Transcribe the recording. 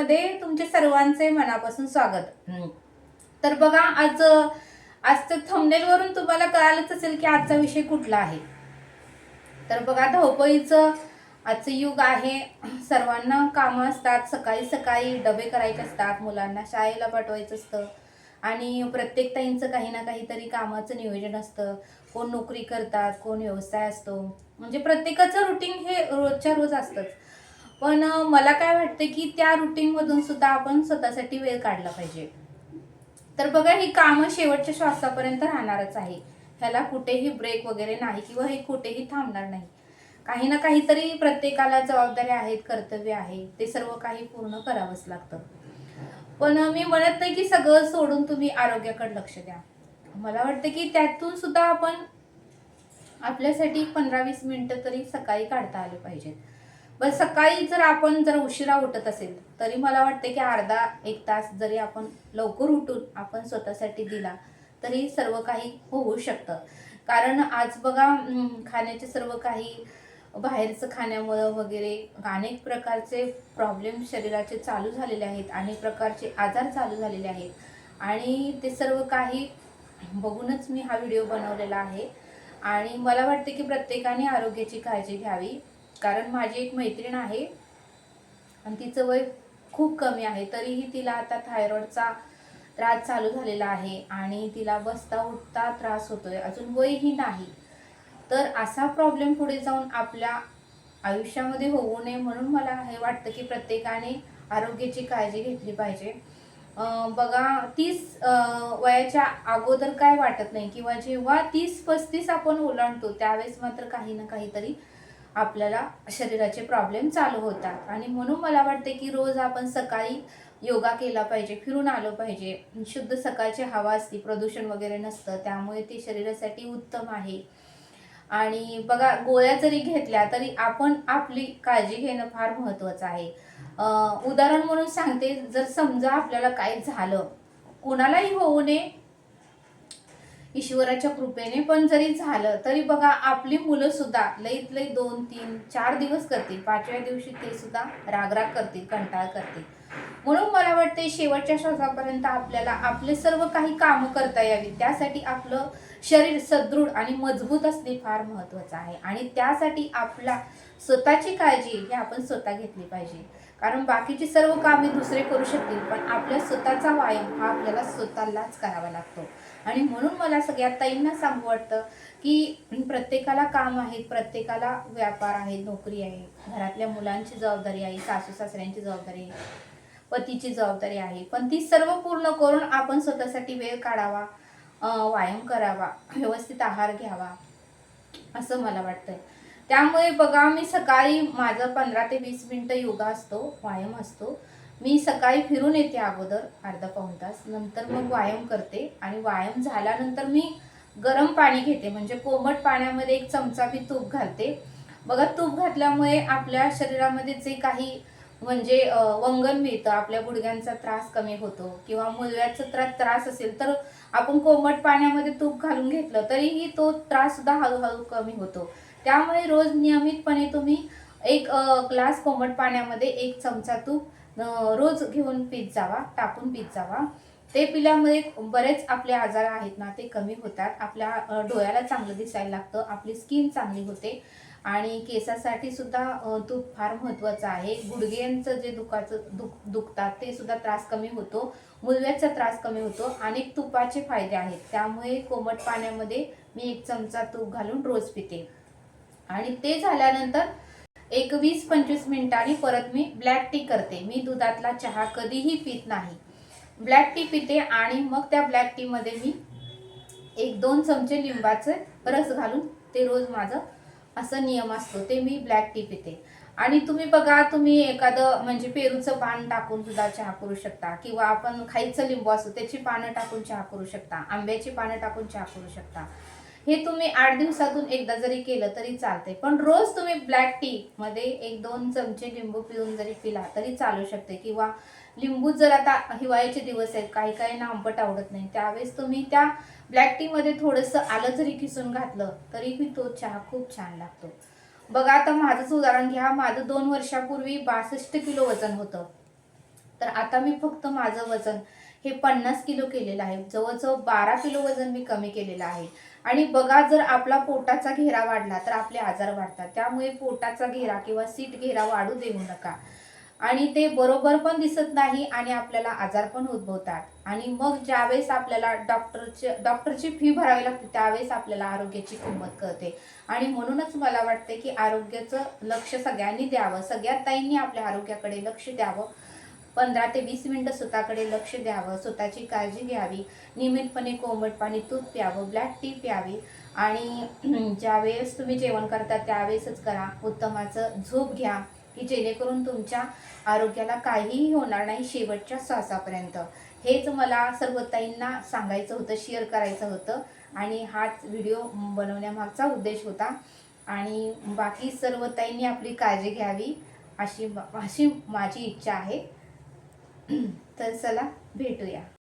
मध्ये तुमचे सर्वांचे मनापासून स्वागत। तर बघा आजचं थंबनेल वरून तुम्हाला कळालंच असेल की आजचा विषय कुठला आहे। तर बघा धावपळीचं आजचं युग आहे। सर्वांना कामं असतात, सकाळी सकाळी डबे करायचे असतात, मुलांना शाळेला पाठवायचं असतं आणि प्रत्येक ताईंचं काही ना काहीतरी कामाचं नियोजन असतं। कोण नोकरी करतात, कोण व्यवसाय असतो, म्हणजे प्रत्येकाचं रुटीन हे रोजच्या रोज असतंच। पण मला काय वाटतं की त्या रुटीन मधून सुद्धा आपण स्वतःसाठी वेळ काढला पाहिजे। तर बघा ही कामं शेवटच्या श्वासापर्यंत राहणारच आहे, ह्याला कुठेही ब्रेक वगैरे नाही किंवा हे कुठेही थांबणार नाही। काही ना काहीतरी प्रत्येकाला जबाबदाऱ्या आहेत, कर्तव्य आहे, ते सर्व काही पूर्ण करावंच लागतं। पण मी म्हणत नाही की सगळं सोडून तुम्ही आरोग्याकडे लक्ष द्या। मला वाटतं की त्यातून सुद्धा आपण आपल्यासाठी 15-20 मिनिटं तरी सकाळी काढता आले पाहिजेत। बस सकाळी जर उशिरा उठत असेल तरी मला वाटते की अर्धा एक तास जरी आपण लवकर उठून आपण स्वतःसाठी दिला तरी सर्व काही होऊ शकतं। कारण आज बघा खाण्याचे सर्व काही बाहेरचं खाण्यामुळे वगैरे अनेक प्रकारचे प्रॉब्लेम शरीराचे चालू झालेले आहेत, अनेक प्रकारचे आजार चालू झालेले आहेत आणि ते सर्व काही बघूनच मी हा व्हिडिओ बनवलेला आहे। आणि मला वाटते की प्रत्येकाने आरोग्याची काळजी घ्यावी। कारण माझी एक मैत्रीण आहे आणि तिचं वय खूप कमी आहे, तरीही तिला आता थायरॉइडचा त्रास चालू झालेला आहे आणि तिला बसता उठता त्रास होतोय, अजून वयही नाही। तर असा प्रॉब्लेम पुढे जाऊन आपल्या आयुष्यामध्ये होऊ नये म्हणून मला हे वाटतं की प्रत्येकाने आरोग्याची काळजी घेतली पाहिजे। बघा 30 वयाच्या अगोदर काय वाटत नाही किंवा जेव्हा 30-35 आपण ओलांडतो त्यावेळेस मात्र काही ना काहीतरी आपल्याला शरीराचे प्रॉब्लेम चालू होतात। आणि म्हणून मला वाटते की रोज आपण सकाळी योगा केला पाहिजे, फिरून आलो पाहिजे। शुद्ध सकाळची हवा असते, प्रदूषण वगैरे नसतं, त्यामुळे ती शरीरासाठी उत्तम आहे। आणि बघा गोळ्या जरी घेतल्या तरी आपण आपली काळजी घेणं फार महत्त्वाचं आहे। उदाहरण म्हणून सांगते, जर समजा आपल्याला काय झालं, कोणालाही होऊ नये ईश्वराच्या कृपेने, पण जरी झालं तरी बघा आपली मुलं सुद्धा लईत लई 2-3-4 दिवस करतील, 5व्या दिवशी ते सुद्धा रागराग करतील, कंटाळ करतील। म्हणून मला वाटते शेवटच्या श्वासापर्यंत आपल्याला आपले सर्व काही कामं करता यावी, त्यासाठी आपलं शरीर सदृढ आणि मजबूत असणे फार महत्त्वाचं आहे। आणि त्यासाठी आपला स्वतःची काळजी ही आपण स्वतः घेतली पाहिजे। कारण बाकीची सर्व कामे दुसरे करू शकतील, पण आपल्या स्वतःचा व्यायाम हा आपल्याला स्वतःलाच करावा लागतो। आणि म्हणून मला सगळ्या ताईंना सांगू वाटतं की प्रत्येकाला काम आहेत, प्रत्येकाला व्यापार आहे, नोकरी आहे, घरातल्या मुलांची जबाबदारी आहे, सासू सासऱ्यांची जबाबदारी आहे, पतीची जबाबदारी आहे, पण ती सर्व पूर्ण करून आपण स्वतःसाठी वेळ काढावा, व्यायाम करावा, व्यवस्थित आहार घ्यावा, असं मला वाटतंय। त्यामुळे बघा मी सकाळी माझं 15 ते 20 मिनिटं योगा असतो, व्यायाम असतो। मी सकाळी फिरून येते अगोदर अर्धा-पाऊण तास, नंतर मग व्यायाम करते आणि व्यायाम झाल्यानंतर मी गरम पाणी घेते, म्हणजे कोमट पाण्यामध्ये 1 चमचा मी तूप घालते। बघा तूप घातल्यामुळे आपल्या शरीरामध्ये जे काही म्हणजे वंगण मिळतं, आपल्या गुडघ्यांचा त्रास कमी होतो किंवा मूळव्याधचा त्रास असेल तर आपण कोमट पाण्यामध्ये तूप घालून घेतलं तरीही तो त्रास सुद्धा हळूहळू कमी होतो। त्यामुळे रोज नियमितपणे तुम्ही 1 ग्लास कोमट पाण्यामध्ये 1 चमचा तूप रोज घेऊन पीत जावा, टाकून पीत जावा। ते पिल्यामुळे बरेच आपले आजार आहेत ना ते कमी होतात, आपल्या डोळ्याला चांगलं दिसायला लागतं, आपली स्किन चांगली होते आणि केसासाठी सुद्धा तूप फार महत्त्वाचं आहे। गुडघ्यांचं जे दुखतात ते सुद्धा त्रास कमी होतो, मूळव्याधचा त्रास कमी होतो, अनेक तुपाचे फायदे आहेत। त्यामुळे कोमट पाण्यामध्ये मी 1 चमचा तूप घालून रोज पिते आणि ते झाल्यानंतर एक 20-25 मिनिटांनी परत मी ब्लॅक टी करते। मी दुधातला चहा कधीही पित नाही, ब्लॅक टी पिते आणि मग त्या ब्लॅक टी मध्ये मी 1-2 चमचे लिंबाचे रस घालून ते रोज माझं असं नियम असतो, ते मी ब्लॅक टी पिते। आणि तुम्ही बघा, तुम्ही एखादं म्हणजे पेरूचं पान टाकून सुद्धा चहा करू शकता किंवा आपण खायचं लिंबू असतो त्याची पानं टाकून चहा करू शकता, आंब्याची पानं टाकून चहा करू शकता। हे तुम्ही 8 दिवसातून एकदा जरी केलं तरी चालते, पण रोज तुम्ही ब्लॅक टी मध्ये 1-2 चमचे लिंबू पिळून जरी पिला तरी चालू शकते। किंवा लिंबू जर आता हिवाळ्याचे दिवस आहेत, काही काहींना आंबट आवडत नाही, त्यावेळेस तुम्ही त्या ब्लॅक टी मध्ये थोडंसं आलं जरी किसून घातलं तरीही तो चहा खूप छान लागतो। बघा आता माझंच उदाहरण घ्या, माझं 2 वर्षापूर्वी 62 किलो वजन होतं, तर आता मी फक्त माझं वजन हे 50 किलो केलेलं आहे. जवळजवळ 12 किलो वजन मी कमी केलेलं आहे. आणि बघा, जर आपला पोटाचा घेरा वाढला तर आपले आजार वाढतात. त्यामुळे पोटाचा घेरा किंवा सीट घेरा वाढू देऊ नका. आणि ते बरोबर पण दिसत नाही आणि आपल्याला आजार पण उद्भवतात. आणि मग ज्यावेळेस आपल्याला डॉक्टरची फी भरावी लागते त्यावेळेस आपल्याला आरोग्याची किंमत कळते. आणि म्हणूनच मला वाटते की आरोग्याचं लक्ष सगळ्यांनी द्यावं. सगळ्या ताईंनी आपल्या आरोग्याकडे लक्ष द्यावं. 15 ते 20 मिनिटं स्वतःकडे लक्ष द्यावं. स्वतःची काळजी घ्यावी. नियमितपणे कोमट पाणी, दूध प्यावं, ब्लॅक टी प्यावी. आणि ज्यावेळेस तुम्ही जेवण करता त्यावेळेसच करा. उत्तमाचं झोप घ्या की जेणेकरून तुमच्या आरोग्याला काहीही होणार नाही शेवटच्या श्वासापर्यंत. हेच मला सर्व ताईंना सांगायचं होतं, शेअर करायचं होतं. आणि हाच व्हिडिओ बनवण्यामागचा उद्देश होता. आणि बाकी सर्व ताईंनी आपली काळजी घ्यावी अशी माझी इच्छा आहे. तर चला भेटूया.